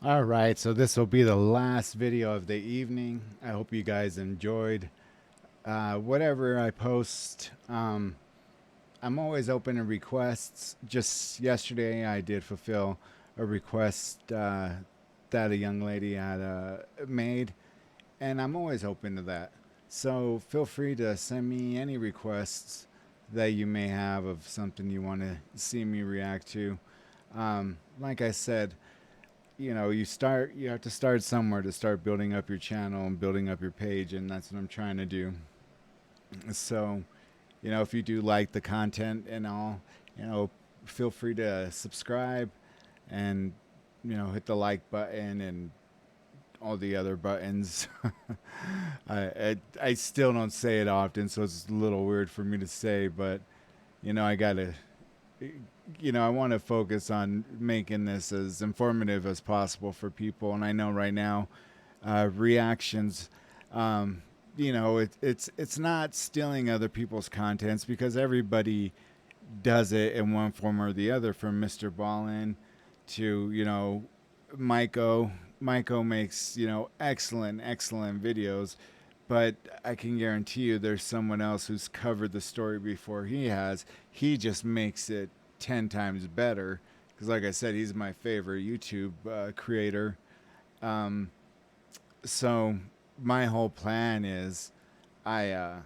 All right, so this will be the last video of the evening. I hope you guys enjoyed. Whatever I post, I'm always open to requests. Just yesterday, I did fulfill a request that a young lady had made, and I'm always open to that. So feel free to send me any requests that you may have of something you want to see me react to. Like I said, you have to start somewhere to start building up your channel and building up your page, and that's what I'm trying to do. So, if you do like the content and all, you know, feel free to subscribe and hit the like button and all the other buttons. I still don't say it often, so it's a little weird for me to say, but I gotta I want to focus on making this as informative as possible for people. And I know right now, reactions, um, it's not stealing other people's contents because everybody does it in one form or the other. From Mr. Ballin to Maiko. Maiko makes excellent videos, but I can guarantee you there's someone else who's covered the story before he has. He just makes it 10 times better because, like I said, he's my favorite YouTube creator. Um, so my whole plan is I uh,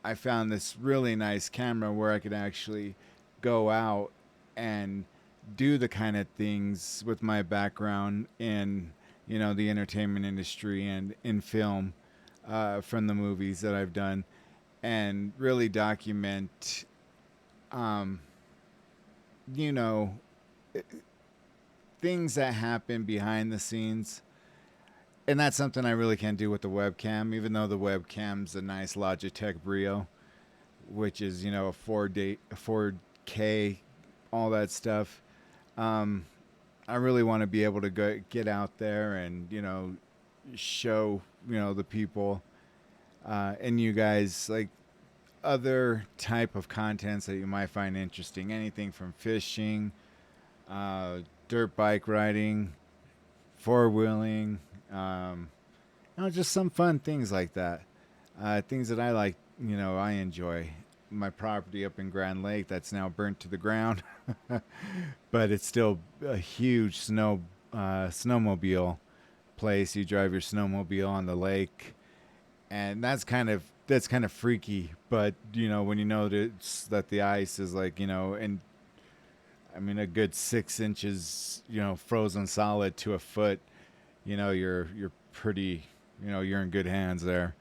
I found this really nice camera where I could actually go out and do the kind of things with my background in the entertainment industry and in film, from the movies that I've done, and really document um, you know things that happen behind the scenes. And that's something I really can't do with the webcam, even though the webcam's a nice Logitech Brio, which is a 4K, all that stuff. Um, I really want to be able to get out there and show the people and you guys like other type of contents that you might find interesting. Anything from fishing, uh, dirt bike riding, four wheeling, um, just some fun things like that. Things that I like, I enjoy. My property up in Grand Lake that's now burnt to the ground, but it's still a huge snowmobile place. You drive your snowmobile on the lake, and that's kind of freaky. But when that the ice is like and I mean a good 6 inches, frozen solid to a foot, you're pretty, you're in good hands there.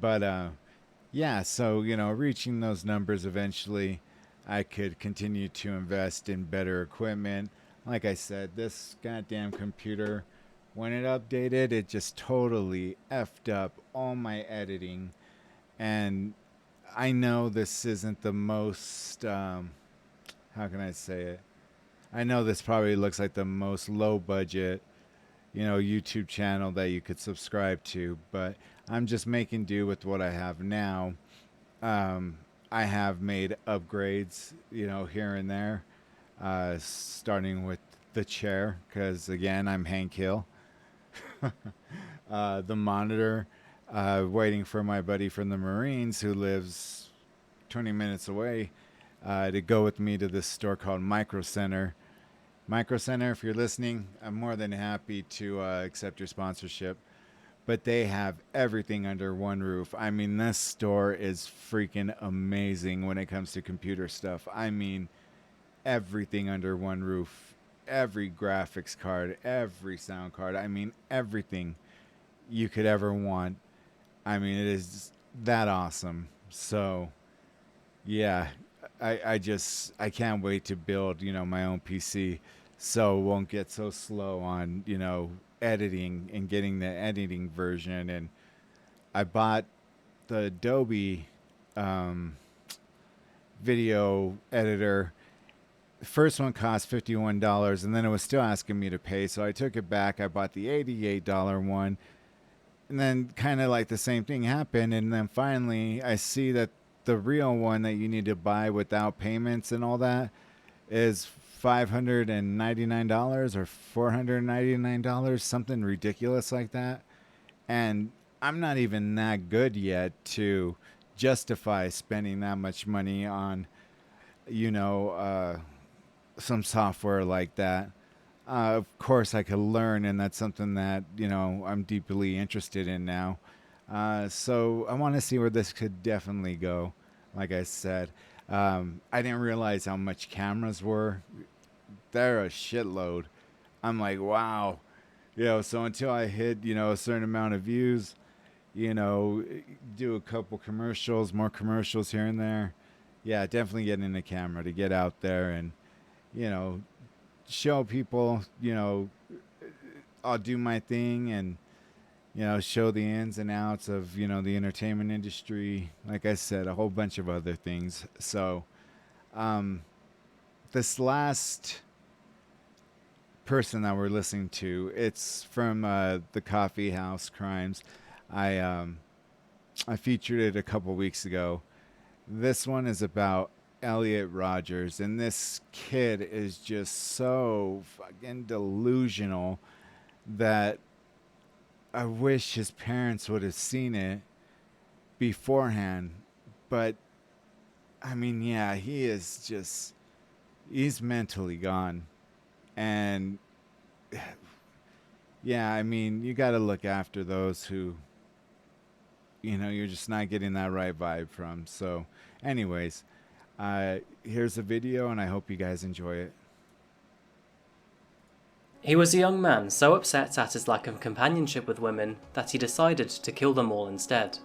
But yeah, so reaching those numbers eventually, I could continue to invest in better equipment. Like I said, this goddamn computer, when it updated, it just totally effed up all my editing. And I know this isn't the most, how can I say it? I know this probably looks like the most low budget, YouTube channel that you could subscribe to, but I'm just making do with what I have now. Um, I have made upgrades, here and there, starting with the chair, because again, I'm Hank Hill. The monitor, waiting for my buddy from the Marines who lives 20 minutes away to go with me to this store called Micro Center. Micro Center, if you're listening, I'm more than happy to accept your sponsorship. But they have everything under one roof. I mean, this store is freaking amazing when it comes to computer stuff. I mean, everything under one roof. Every graphics card, every sound card. I mean, everything you could ever want. I mean, it is that awesome. So, yeah, I can't wait to build, my own PC so it won't get so slow on, editing and getting the editing version. And I bought the Adobe um, video editor. The first one cost $51, and then it was still asking me to pay, so I took it back. I bought the $88 one, and then kind of like the same thing happened. And then finally, I see that the real one that you need to buy without payments and all that is $599 or $499, something ridiculous like that. And I'm not even that good yet to justify spending that much money on, some software like that. Of course, I could learn, and that's something that, I'm deeply interested in now. So I want to see where this could definitely go. Like I said, I didn't realize how much cameras were. They're a shitload. I'm like, wow. So until I hit, a certain amount of views, do a couple commercials, more commercials here and there. Yeah, definitely getting a camera to get out there and, show people, I'll do my thing and, show the ins and outs of, the entertainment industry. Like I said, a whole bunch of other things. So, this last person that we're listening to, it's from the Coffee House Crimes. I featured it a couple weeks ago. This one is about Elliot Rodgers, and this kid is just so fucking delusional that I wish his parents would have seen it beforehand. But I mean, yeah, he's mentally gone. And yeah, I mean, you got to look after those who, you're just not getting that right vibe from. So anyways, here's a video, and I hope you guys enjoy it. He was a young man so upset at his lack of companionship with women that he decided to kill them all instead.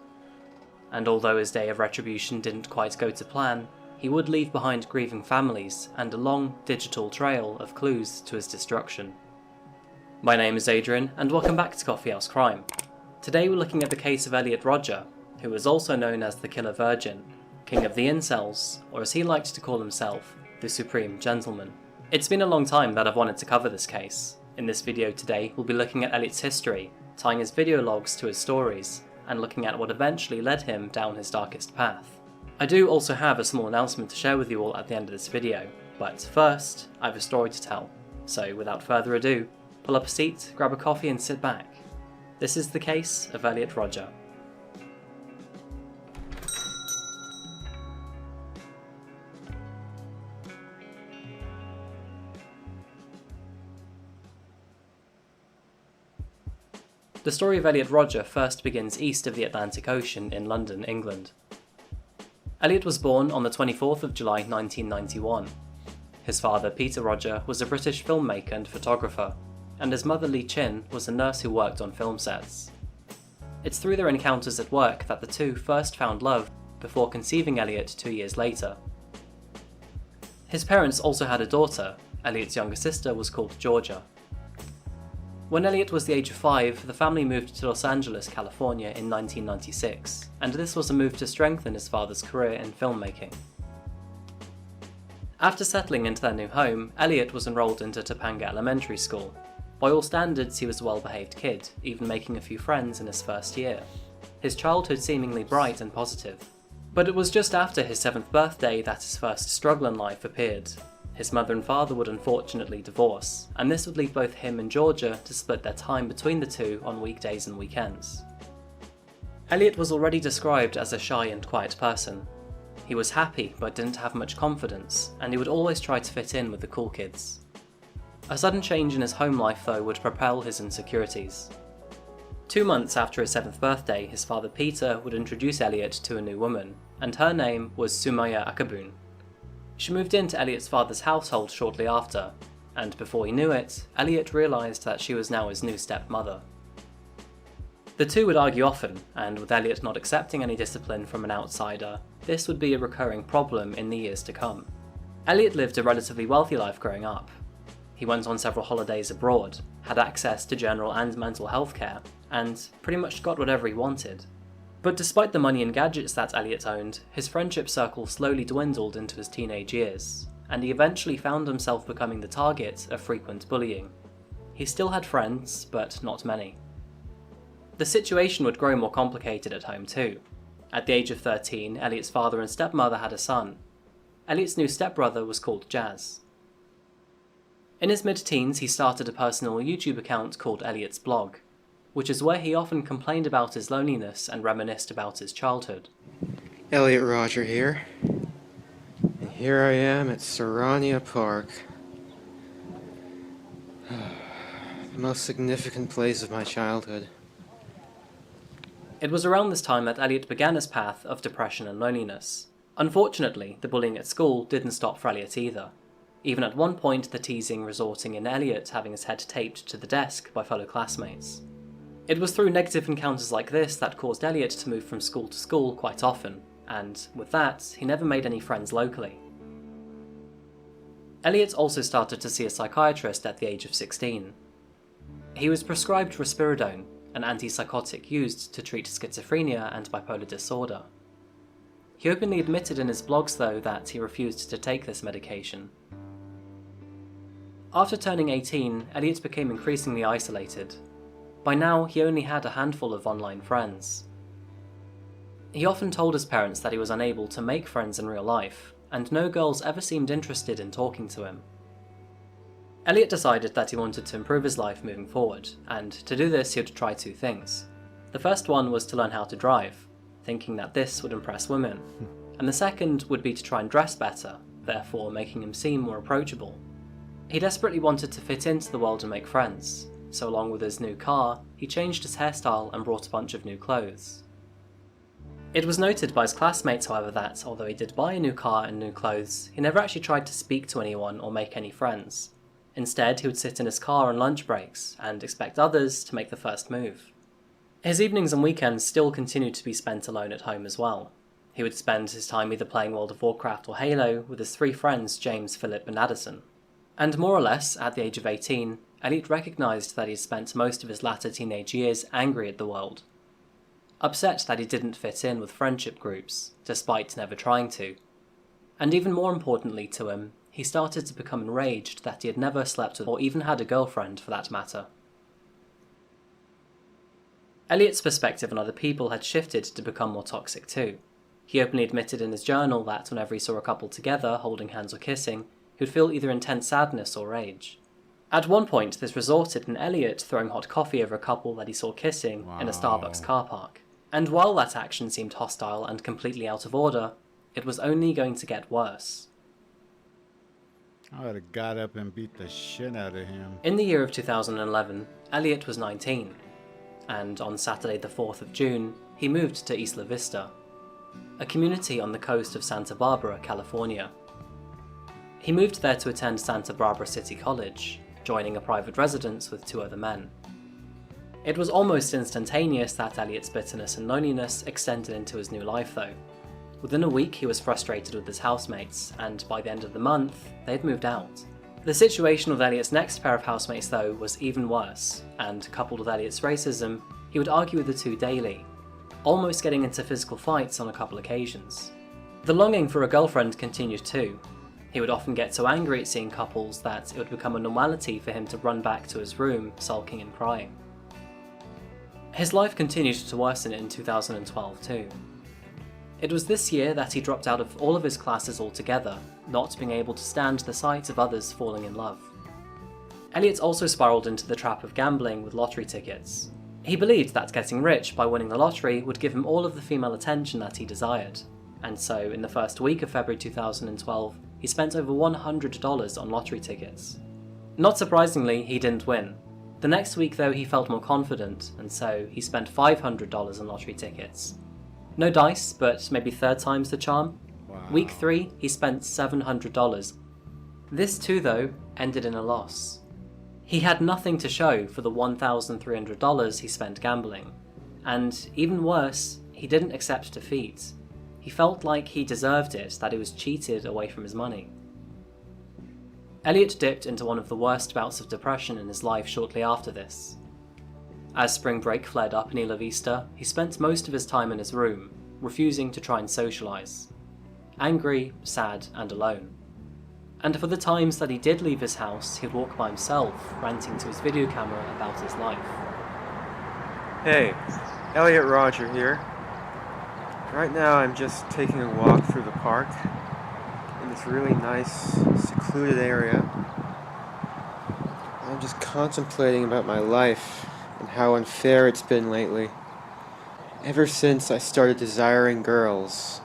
And although his day of retribution didn't quite go to plan, he would leave behind grieving families and a long digital trail of clues to his destruction. My name is Adrian, and welcome back to Coffee House Crime. Today we're looking at the case of Elliot Rodger, who was also known as the Killer Virgin, King of the Incels, or as he liked to call himself, the Supreme Gentleman. It's been a long time that I've wanted to cover this case. In this video today, we'll be looking at Elliot's history, tying his video logs to his stories, and looking at what eventually led him down his darkest path. I do also have a small announcement to share with you all at the end of this video, but first, I have a story to tell. So without further ado, pull up a seat, grab a coffee and sit back. This is the case of Elliot Rodger. The story of Elliot Rodger first begins east of the Atlantic Ocean in London, England. Elliot was born on the 24th of July 1991. His father, Peter Rodger, was a British filmmaker and photographer, and his mother, Lee Chin, was a nurse who worked on film sets. It's through their encounters at work that the two first found love before conceiving Elliot 2 years later. His parents also had a daughter. Elliot's younger sister was called Georgia. When Elliot was the age of 5, the family moved to Los Angeles, California in 1996, and this was a move to strengthen his father's career in filmmaking. After settling into their new home, Elliot was enrolled into Topanga Elementary School. By all standards, he was a well-behaved kid, even making a few friends in his first year. His childhood seemingly bright and positive. But it was just after his 7th birthday that his first struggle in life appeared. His mother and father would unfortunately divorce, and this would leave both him and Georgia to split their time between the two on weekdays and weekends. Elliot was already described as a shy and quiet person. He was happy but didn't have much confidence, and he would always try to fit in with the cool kids. A sudden change in his home life though would propel his insecurities. 2 months after his 7th birthday, his father Peter would introduce Elliot to a new woman, and her name was Sumaya Akabun. She moved into Elliot's father's household shortly after, and before he knew it, Elliot realised that she was now his new stepmother. The two would argue often, and with Elliot not accepting any discipline from an outsider, this would be a recurring problem in the years to come. Elliot lived a relatively wealthy life growing up. He went on several holidays abroad, had access to general and mental health care, and pretty much got whatever he wanted. But despite the money and gadgets that Elliot owned, his friendship circle slowly dwindled into his teenage years, and he eventually found himself becoming the target of frequent bullying. He still had friends, but not many. The situation would grow more complicated at home too. At the age of 13, Elliot's father and stepmother had a son. Elliot's new stepbrother was called Jazz. In his mid-teens, he started a personal YouTube account called Elliot's Blog, which is where he often complained about his loneliness and reminisced about his childhood. Elliot Rodger here, and here I am at Serrania Park, the most significant place of my childhood. It was around this time that Elliot began his path of depression and loneliness. Unfortunately, the bullying at school didn't stop for Elliot either, even at one point the teasing resulting in Elliot having his head taped to the desk by fellow classmates. It was through negative encounters like this that caused Elliot to move from school to school quite often, and with that, he never made any friends locally. Elliot also started to see a psychiatrist at the age of 16. He was prescribed risperidone, an antipsychotic used to treat schizophrenia and bipolar disorder. He openly admitted in his blogs, though, that he refused to take this medication. After turning 18, Elliot became increasingly isolated. By now, he only had a handful of online friends. He often told his parents that he was unable to make friends in real life, and no girls ever seemed interested in talking to him. Elliot decided that he wanted to improve his life moving forward, and to do this he would try two things. The first one was to learn how to drive, thinking that this would impress women, and the second would be to try and dress better, therefore making him seem more approachable. He desperately wanted to fit into the world and make friends, so along with his new car, he changed his hairstyle and brought a bunch of new clothes. It was noted by his classmates, however, that although he did buy a new car and new clothes, he never actually tried to speak to anyone or make any friends. Instead, he would sit in his car on lunch breaks and expect others to make the first move. His evenings and weekends still continued to be spent alone at home as well. He would spend his time either playing World of Warcraft or Halo with his three friends James, Philip and Addison. And more or less, at the age of 18, Elliot recognised that he had spent most of his latter teenage years angry at the world. Upset that he didn't fit in with friendship groups, despite never trying to. And even more importantly to him, he started to become enraged that he had never slept with or even had a girlfriend for that matter. Elliot's perspective on other people had shifted to become more toxic too. He openly admitted in his journal that whenever he saw a couple together, holding hands or kissing, he would feel either intense sadness or rage. At one point, this resulted in Elliot throwing hot coffee over a couple that he saw kissing in a Starbucks car park. And while that action seemed hostile and completely out of order, it was only going to get worse. I would have got up and beat the shit out of him. In the year of 2011, Elliot was 19, and on Saturday the 4th of June, he moved to Isla Vista, a community on the coast of Santa Barbara, California. He moved there to attend Santa Barbara City College, joining a private residence with two other men. It was almost instantaneous that Elliot's bitterness and loneliness extended into his new life though. Within a week he was frustrated with his housemates, and by the end of the month, they had moved out. The situation with Elliot's next pair of housemates though was even worse, and coupled with Elliot's racism, he would argue with the two daily, almost getting into physical fights on a couple occasions. The longing for a girlfriend continued too. He would often get so angry at seeing couples that it would become a normality for him to run back to his room, sulking and crying. His life continued to worsen in 2012 too. It was this year that he dropped out of all of his classes altogether, not being able to stand the sight of others falling in love. Elliot also spiraled into the trap of gambling with lottery tickets. He believed that getting rich by winning the lottery would give him all of the female attention that he desired, and so in the first week of February 2012, he spent over $100 on lottery tickets. Not surprisingly, he didn't win. The next week though, he felt more confident, and so he spent $500 on lottery tickets. No dice, but maybe third time's the charm. Wow. Week 3, he spent $700. This too though, ended in a loss. He had nothing to show for the $1,300 he spent gambling. And even worse, he didn't accept defeat. He felt like he deserved it, that he was cheated away from his money. Elliot dipped into one of the worst bouts of depression in his life shortly after this. As spring break flared up in Isla Vista, he spent most of his time in his room, refusing to try and socialise. Angry, sad, and alone. And for the times that he did leave his house, he'd walk by himself, ranting to his video camera about his life. Hey, Elliot Rodger here. Right now I'm just taking a walk through the park in this really nice, secluded area. I'm just contemplating about my life and how unfair it's been lately. Ever since I started desiring girls,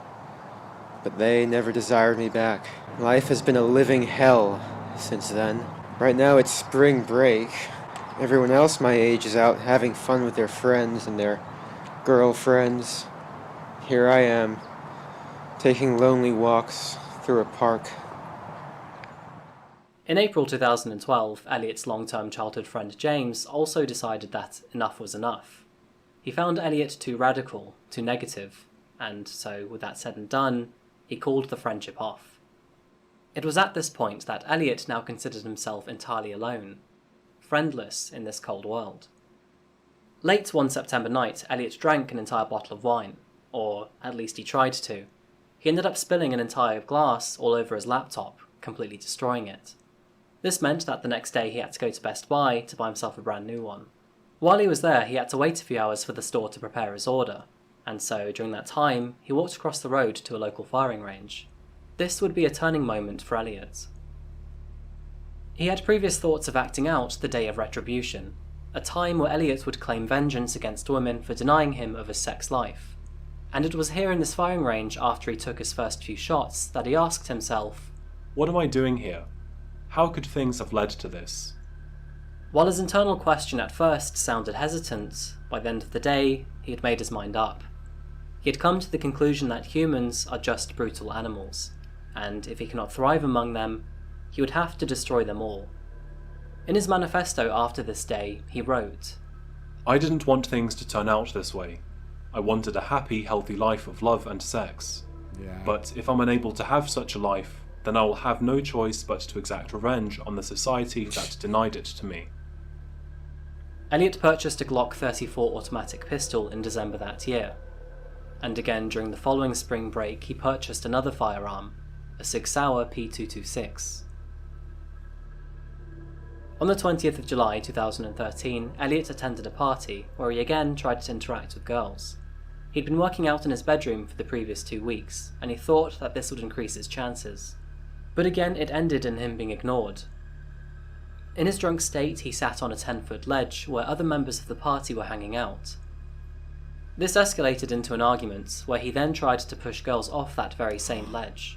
but they never desired me back. Life has been a living hell since then. Right now it's spring break. Everyone else my age is out having fun with their friends and their girlfriends. Here I am, taking lonely walks through a park. In April 2012, Elliot's long-term childhood friend James also decided that enough was enough. He found Elliot too radical, too negative, and so, with that said and done, he called the friendship off. It was at this point that Elliot now considered himself entirely alone, friendless in this cold world. Late one September night, Elliot drank an entire bottle of wine, or at least he tried to. He ended up spilling an entire glass all over his laptop, completely destroying it. This meant that the next day he had to go to Best Buy to buy himself a brand new one. While he was there, he had to wait a few hours for the store to prepare his order, and so during that time, he walked across the road to a local firing range. This would be a turning moment for Elliot. He had previous thoughts of acting out the Day of Retribution, a time where Elliot would claim vengeance against women for denying him of his sex life. And it was here in this firing range, after he took his first few shots, that he asked himself, "What am I doing here? How could things have led to this?" While his internal question at first sounded hesitant, by the end of the day, he had made his mind up. He had come to the conclusion that humans are just brutal animals, and if he cannot thrive among them, he would have to destroy them all. In his manifesto after this day, he wrote, "I didn't want things to turn out this way. I wanted a happy, healthy life of love and sex. Yeah. But if I'm unable to have such a life, then I will have no choice but to exact revenge on the society that denied it to me." Elliot purchased a Glock 34 automatic pistol in December that year, and again during the following spring break he purchased another firearm, a Sig Sauer P226. On the 20th of July 2013, Elliot attended a party where he again tried to interact with girls. He'd been working out in his bedroom for the previous 2 weeks, and he thought that this would increase his chances. But again it ended in him being ignored. In his drunk state, he sat on a 10-foot ledge where other members of the party were hanging out. This escalated into an argument, where he then tried to push girls off that very same ledge.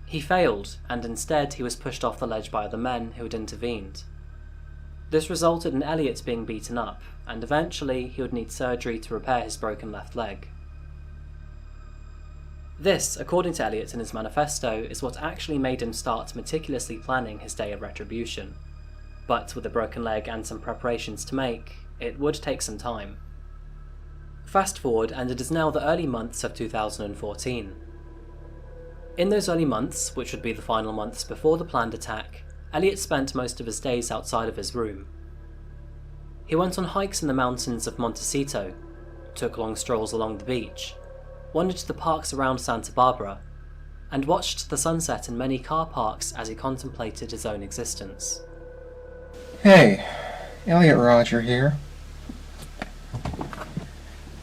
He failed, and instead he was pushed off the ledge by other men who had intervened. This resulted in Elliot being beaten up, and eventually he would need surgery to repair his broken left leg. This, according to Elliot in his manifesto, is what actually made him start meticulously planning his day of retribution. But with a broken leg and some preparations to make, it would take some time. Fast forward, and it is now the early months of 2014. In those early months, which would be the final months before the planned attack, Elliot spent most of his days outside of his room. He went on hikes in the mountains of Montecito, took long strolls along the beach, wandered to the parks around Santa Barbara, and watched the sunset in many car parks as he contemplated his own existence. Hey, Elliot Rodger here.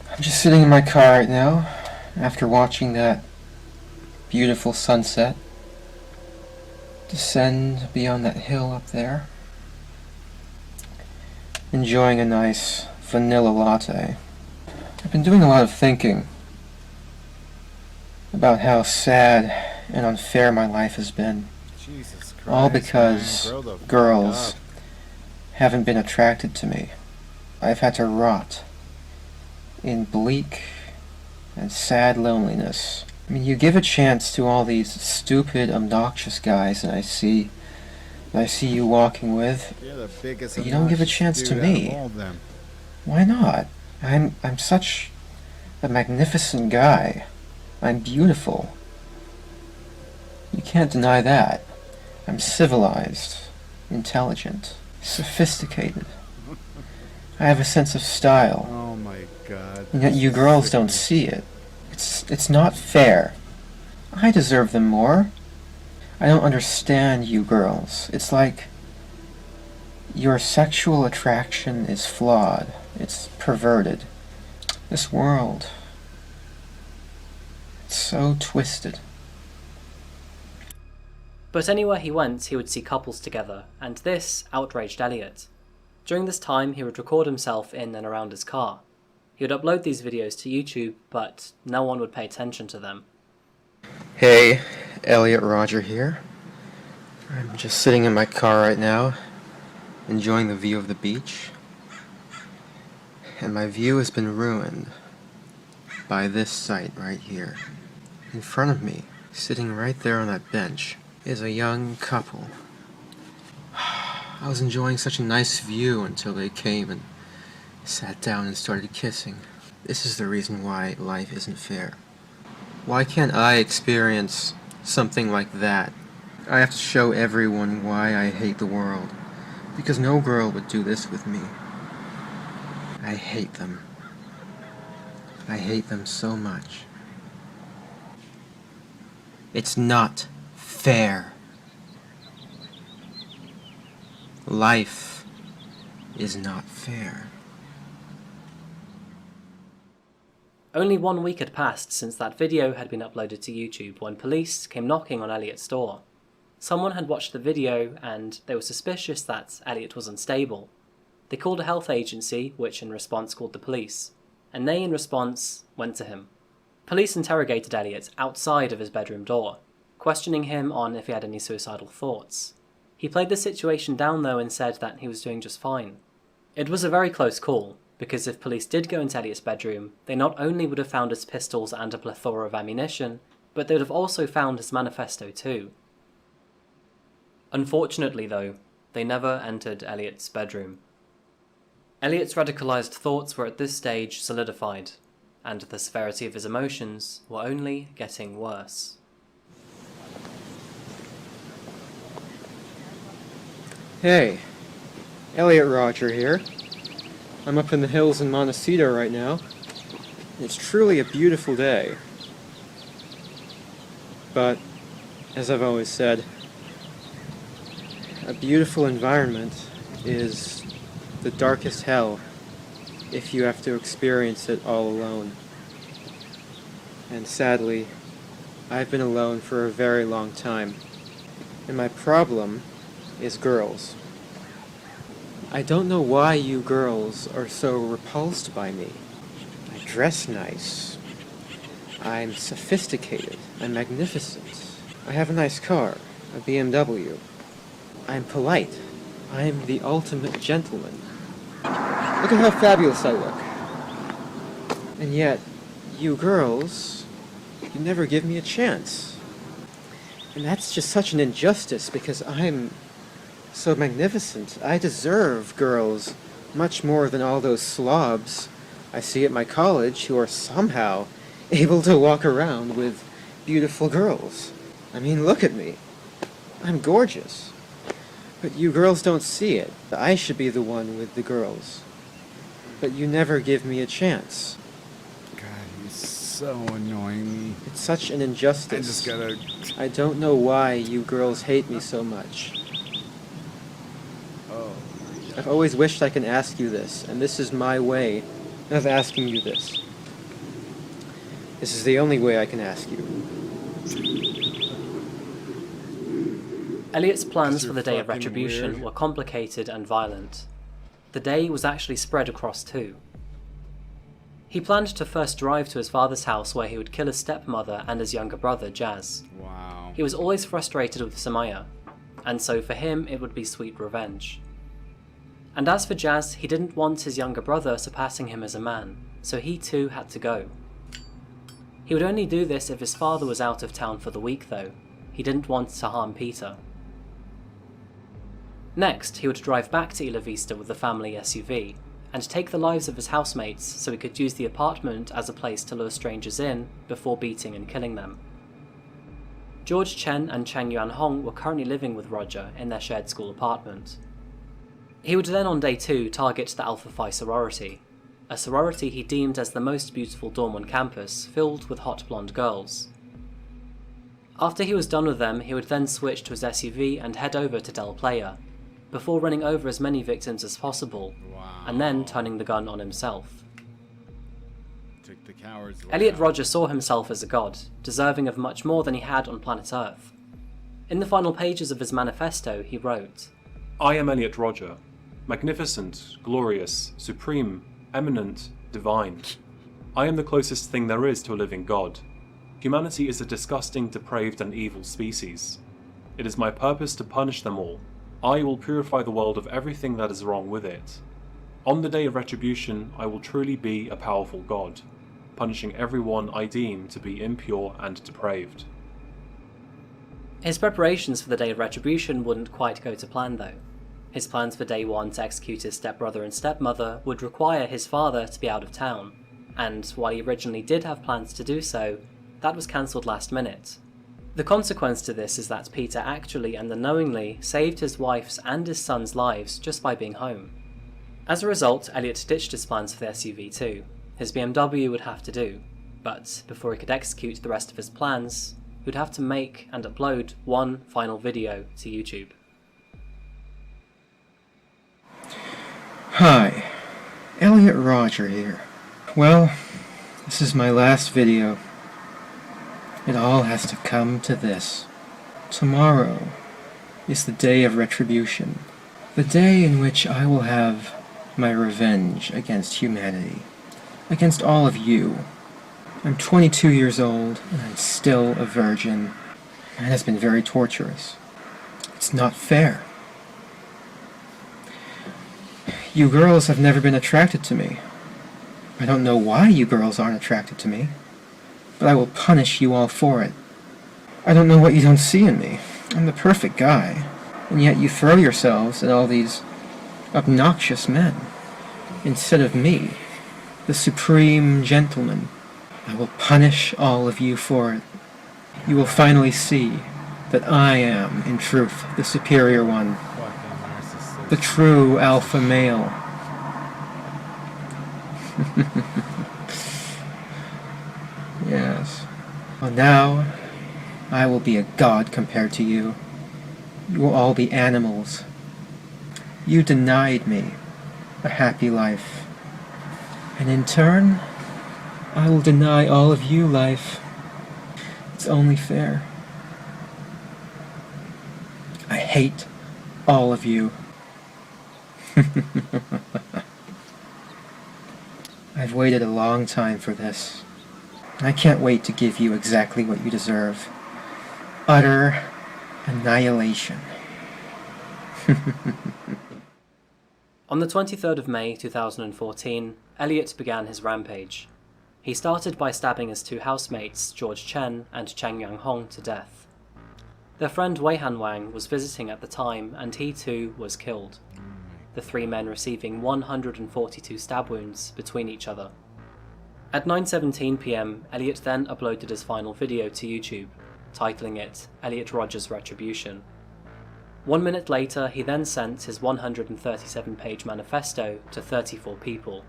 I'm just sitting in my car right now, after watching that beautiful sunset descend beyond that hill up there. Enjoying a nice vanilla latte. I've been doing a lot of thinking about how sad and unfair my life has been. Jesus Christ, All because man, grow the girls fuck up. haven't been attracted to me. I've had to rot in bleak and sad loneliness. I mean, you give a chance to all these stupid, obnoxious guys that I see you walking with. You're the biggest You don't give a obnoxious chance to dude out me. of all of them. Why not? I'm such a magnificent guy. I'm beautiful. You can't deny that. I'm civilized, intelligent, sophisticated. I have a sense of style. Oh my God. And yet you girls don't see it. It's not fair. I deserve them more. I don't understand you girls. It's like your sexual attraction is flawed. It's perverted. This world, it's so twisted. But anywhere he went, he would see couples together, and this outraged Elliot. During this time, he would record himself in and around his car. He would upload these videos to YouTube, but no one would pay attention to them. Hey, Elliot Rodger here. I'm just sitting in my car right now, enjoying the view of the beach. And my view has been ruined by this sight right here. In front of me, sitting right there on that bench, is a young couple. I was enjoying such a nice view until they came and sat down and started kissing. This is the reason why life isn't fair. Why can't I experience something like that? I have to show everyone why I hate the world, because no girl would do this with me. I hate them. I hate them so much. It's not fair. Life is not fair. Only 1 week had passed since that video had been uploaded to YouTube when police came knocking on Elliot's door. Someone had watched the video and they were suspicious that Elliot was unstable. They called a health agency, which in response called the police, and they in response went to him. Police interrogated Elliot outside of his bedroom door, questioning him on if he had any suicidal thoughts. He played the situation down though and said that he was doing just fine. It was a very close call, because if police did go into Elliot's bedroom, they not only would have found his pistols and a plethora of ammunition, but they would have also found his manifesto too. Unfortunately though, they never entered Elliot's bedroom. Elliot's radicalized thoughts were at this stage solidified, and the severity of his emotions were only getting worse. Hey, Elliot Rodger here. I'm up in the hills in Montecito right now. It's truly a beautiful day. But, as I've always said, a beautiful environment is the darkest hell if you have to experience it all alone. And sadly, I've been alone for a very long time. And my problem is girls. I don't know why you girls are so repulsed by me. I dress nice. I'm sophisticated. I'm magnificent. I have a nice car, a BMW. I'm polite. I'm the ultimate gentleman. Look at how fabulous I look. And yet, you girls, you never give me a chance. And that's just such an injustice because I'm so magnificent. I deserve girls much more than all those slobs I see at my college who are somehow able to walk around with beautiful girls. I mean, look at me. I'm gorgeous. But you girls don't see it. I should be the one with the girls. But you never give me a chance. God, he's so annoying me. It's such an injustice. I don't know why you girls hate me so much. Oh. I've always wished I could ask you this, and this is my way of asking you this. This is the only way I can ask you. Elliot's plans for the day of fucking retribution weird. were complicated and violent. The day was actually spread across two. He planned to first drive to his father's house where he would kill his stepmother and his younger brother, Jazz. Wow. He was always frustrated with Samaya, and so for him it would be sweet revenge. And as for Jazz, he didn't want his younger brother surpassing him as a man, so he too had to go. He would only do this if his father was out of town for the week though. He didn't want to harm Peter. Next, he would drive back to Isla Vista with the family SUV, and take the lives of his housemates so he could use the apartment as a place to lure strangers in before beating and killing them. George Chen and Chang Yuan Hong were currently living with Rodger in their shared school apartment. He would then on day 2 target the Alpha Phi sorority, a sorority he deemed as the most beautiful dorm on campus, filled with hot blonde girls. After he was done with them, he would then switch to his SUV and head over to Del Playa, before running over as many victims as possible, Wow. and then turning the gun on himself. Took the cowards way Elliot out. Rodger saw himself as a god, deserving of much more than he had on planet Earth. In the final pages of his manifesto, he wrote, I am Elliot Rodger, magnificent, glorious, supreme, eminent, divine. I am the closest thing there is to a living God. Humanity is a disgusting, depraved and evil species. It is my purpose to punish them all. I will purify the world of everything that is wrong with it. On the day of retribution, I will truly be a powerful God, punishing everyone I deem to be impure and depraved. His preparations for the day of retribution wouldn't quite go to plan though. His plans for day one to execute his stepbrother and stepmother would require his father to be out of town, and while he originally did have plans to do so, that was cancelled last minute. The consequence to this is that Peter actually and unknowingly saved his wife's and his son's lives just by being home. As a result, Elliot ditched his plans for the SUV too. His BMW would have to do, but before he could execute the rest of his plans, he would have to make and upload one final video to YouTube. Hi, Elliot Rodger here. Well, this is my last video. It all has to come to this. Tomorrow is the day of retribution. The day in which I will have my revenge against humanity. Against all of you. I'm 22 years old, and I'm still a virgin. And it has been very torturous. It's not fair. You girls have never been attracted to me. I don't know why you girls aren't attracted to me, but I will punish you all for it. I don't know what you don't see in me. I'm the perfect guy, and yet you throw yourselves at all these obnoxious men, instead of me, the supreme gentleman. I will punish all of you for it. You will finally see that I am, in truth, the superior one. The true alpha male. Yes. Well, now, I will be a god compared to you. You will all be animals. You denied me a happy life. And in turn, I will deny all of you life. It's only fair. I hate all of you. I've waited a long time for this. I can't wait to give you exactly what you deserve. Utter annihilation. On the 23rd of May 2014, Elliot began his rampage. He started by stabbing his two housemates, George Chen and Cheng Yang Hong, to death. Their friend Wei Han Wang was visiting at the time, and he too was killed. The three men receiving 142 stab wounds between each other. At 9:17 PM, Elliot then uploaded his final video to YouTube, titling it Elliot Rodger's Retribution. 1 minute later, he then sent his 137-page manifesto to 34 people.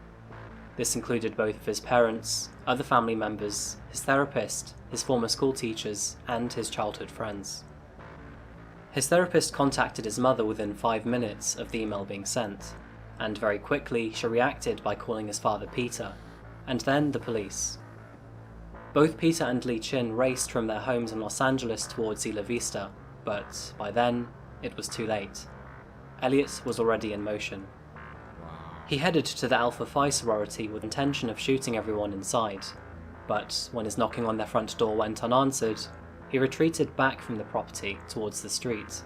This included both of his parents, other family members, his therapist, his former school teachers, and his childhood friends. His therapist contacted his mother within 5 minutes of the email being sent, and very quickly she reacted by calling his father Peter, and then the police. Both Peter and Li Chin raced from their homes in Los Angeles towards Isla Vista, but by then, it was too late. Elliot was already in motion. He headed to the Alpha Phi sorority with the intention of shooting everyone inside, but when his knocking on their front door went unanswered, he retreated back from the property towards the street.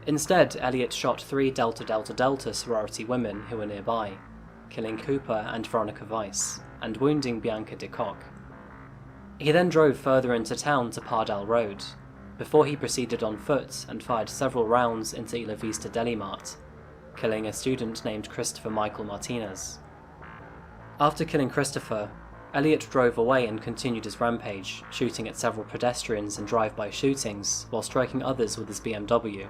Instead, Elliot shot 3 Delta Delta Delta sorority women who were nearby, killing Cooper and Veronica Weiss, and wounding Bianca de Kock. He then drove further into town to Pardal Road, before he proceeded on foot and fired several rounds into Isla Vista Deli Mart, killing a student named Christopher Michael Martinez. After killing Christopher, Elliot drove away and continued his rampage, shooting at several pedestrians and drive-by shootings while striking others with his BMW.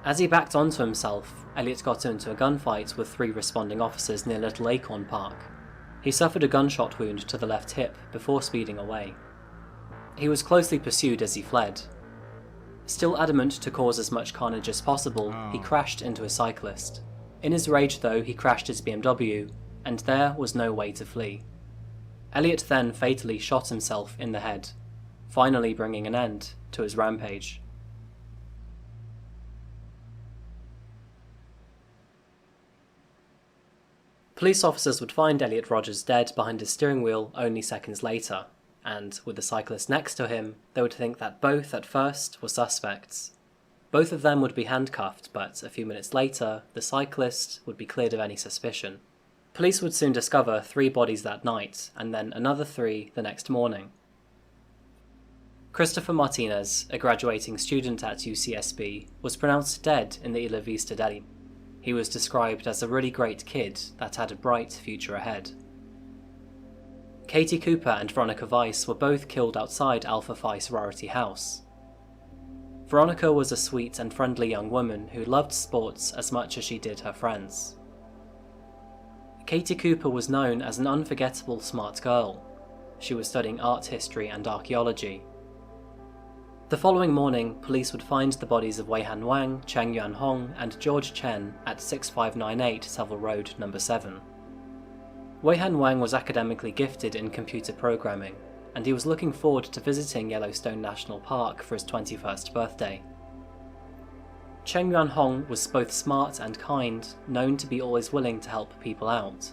As he backed onto himself, Elliot got into a gunfight with 3 responding officers near Little Acorn Park. He suffered a gunshot wound to the left hip before speeding away. He was closely pursued as he fled. Still adamant to cause as much carnage as possible, he crashed into a cyclist. In his rage though, he crashed his BMW, and there was no way to flee. Elliot then fatally shot himself in the head, finally bringing an end to his rampage. Police officers would find Elliot Rodgers dead behind his steering wheel only seconds later, and with the cyclist next to him, they would think that both, at first, were suspects. Both of them would be handcuffed, but a few minutes later, the cyclist would be cleared of any suspicion. Police would soon discover 3 bodies that night, and then another 3 the next morning. Christopher Martinez, a graduating student at UCSB, was pronounced dead in the Isla Vista deli. He was described as a really great kid that had a bright future ahead. Katie Cooper and Veronica Weiss were both killed outside Alpha Phi sorority house. Veronica was a sweet and friendly young woman who loved sports as much as she did her friends. Katie Cooper was known as an unforgettable smart girl. She was studying art history and archaeology. The following morning, police would find the bodies of Weihan Wang, Cheng Yuan Hong, and George Chen at 6598 Savile Road, No. 7. Weihan Wang was academically gifted in computer programming, and he was looking forward to visiting Yellowstone National Park for his 21st birthday. Cheng Yuan Hong was both smart and kind, known to be always willing to help people out.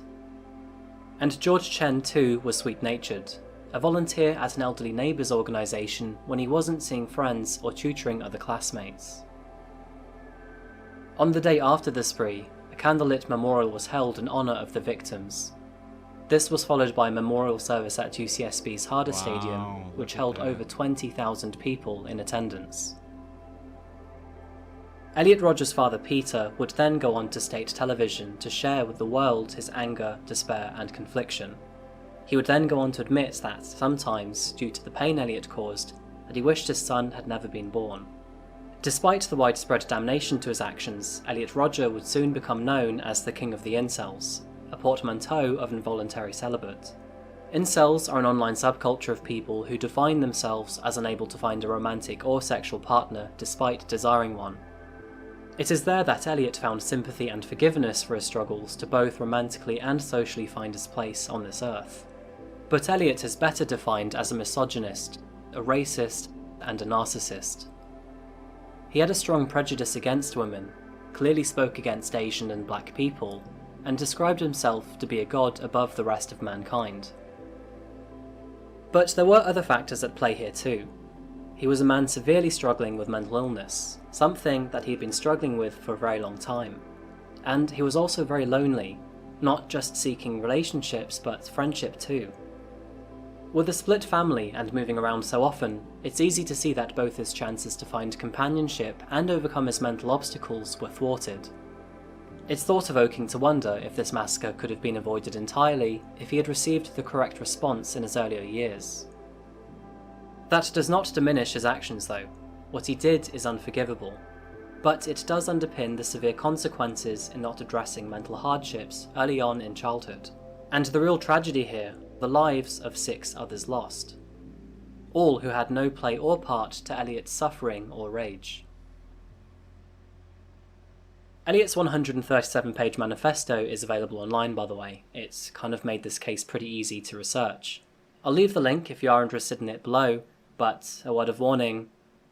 And George Chen too was sweet-natured, a volunteer at an elderly neighbours organisation when he wasn't seeing friends or tutoring other classmates. On the day after the spree, a candlelit memorial was held in honour of the victims. This was followed by a memorial service at UCSB's Harder Stadium, which held over 20,000 people in attendance. Elliot Rodgers' father Peter would then go on to state television to share with the world his anger, despair and confliction. He would then go on to admit that, sometimes, due to the pain Elliot caused, that he wished his son had never been born. Despite the widespread damnation to his actions, Elliot Rodger would soon become known as the King of the Incels, a portmanteau of involuntary celibate. Incels are an online subculture of people who define themselves as unable to find a romantic or sexual partner despite desiring one. It is there that Elliot found sympathy and forgiveness for his struggles to both romantically and socially find his place on this earth. But Elliot is better defined as a misogynist, a racist, and a narcissist. He had a strong prejudice against women, clearly spoke against Asian and black people, and described himself to be a god above the rest of mankind. But there were other factors at play here too. He was a man severely struggling with mental illness, something that he had been struggling with for a very long time. And he was also very lonely, not just seeking relationships but friendship too. With a split family and moving around so often, it's easy to see that both his chances to find companionship and overcome his mental obstacles were thwarted. It's thought-evoking to wonder if this massacre could have been avoided entirely if he had received the correct response in his earlier years. That does not diminish his actions though. What he did is unforgivable, but it does underpin the severe consequences in not addressing mental hardships early on in childhood. And the real tragedy here, the lives of 6 others lost. All who had no play or part to Elliot's suffering or rage. Elliot's 137-page manifesto is available online, by the way. It's kind of made this case pretty easy to research. I'll leave the link if you are interested in it below, but a word of warning,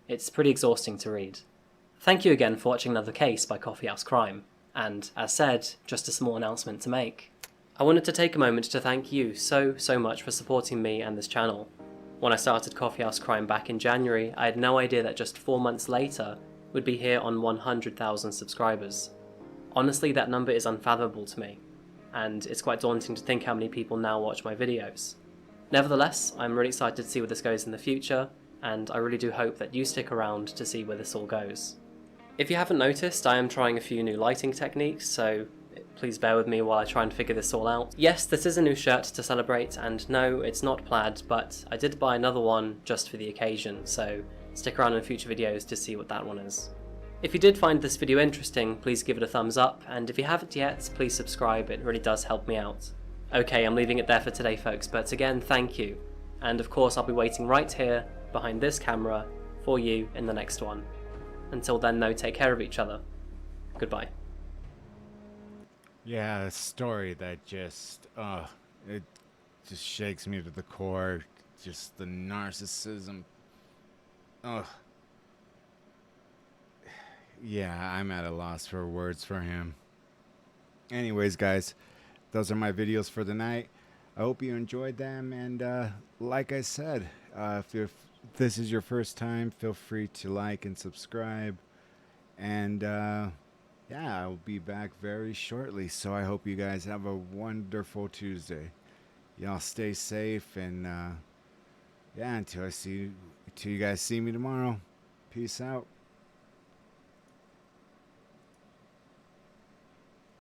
it's pretty exhausting to read. Thank you again for watching another case by Coffee House Crime, and as said, just a small announcement to make. I wanted to take a moment to thank you so much for supporting me and this channel. When I started Coffee House Crime back in January, I had no idea that just 4 months later, we'd be here on 100,000 subscribers. Honestly, that number is unfathomable to me, and it's quite daunting to think how many people now watch my videos. Nevertheless, I'm really excited to see where this goes in the future, and I really do hope that you stick around to see where this all goes. If you haven't noticed, I am trying a few new lighting techniques, so please bear with me while I try and figure this all out. Yes, this is a new shirt to celebrate, and no, it's not plaid, but I did buy another one just for the occasion, so stick around in future videos to see what that one is. If you did find this video interesting, please give it a thumbs up, and if you haven't yet, please subscribe, it really does help me out. Okay, I'm leaving it there for today folks, but again, thank you. And of course I'll be waiting right here, behind this camera, for you in the next one. Until then though, take care of each other. Goodbye. Yeah, a story that just, it just shakes me to the core. Just the narcissism. Yeah, I'm at a loss for words for him. Anyways, guys, those are my videos for the night. I hope you enjoyed them. And like I said, if this is your first time, feel free to like and subscribe. And yeah, I'll be back very shortly. So I hope you guys have a wonderful Tuesday. Y'all stay safe. And yeah, until you guys see me tomorrow. Peace out.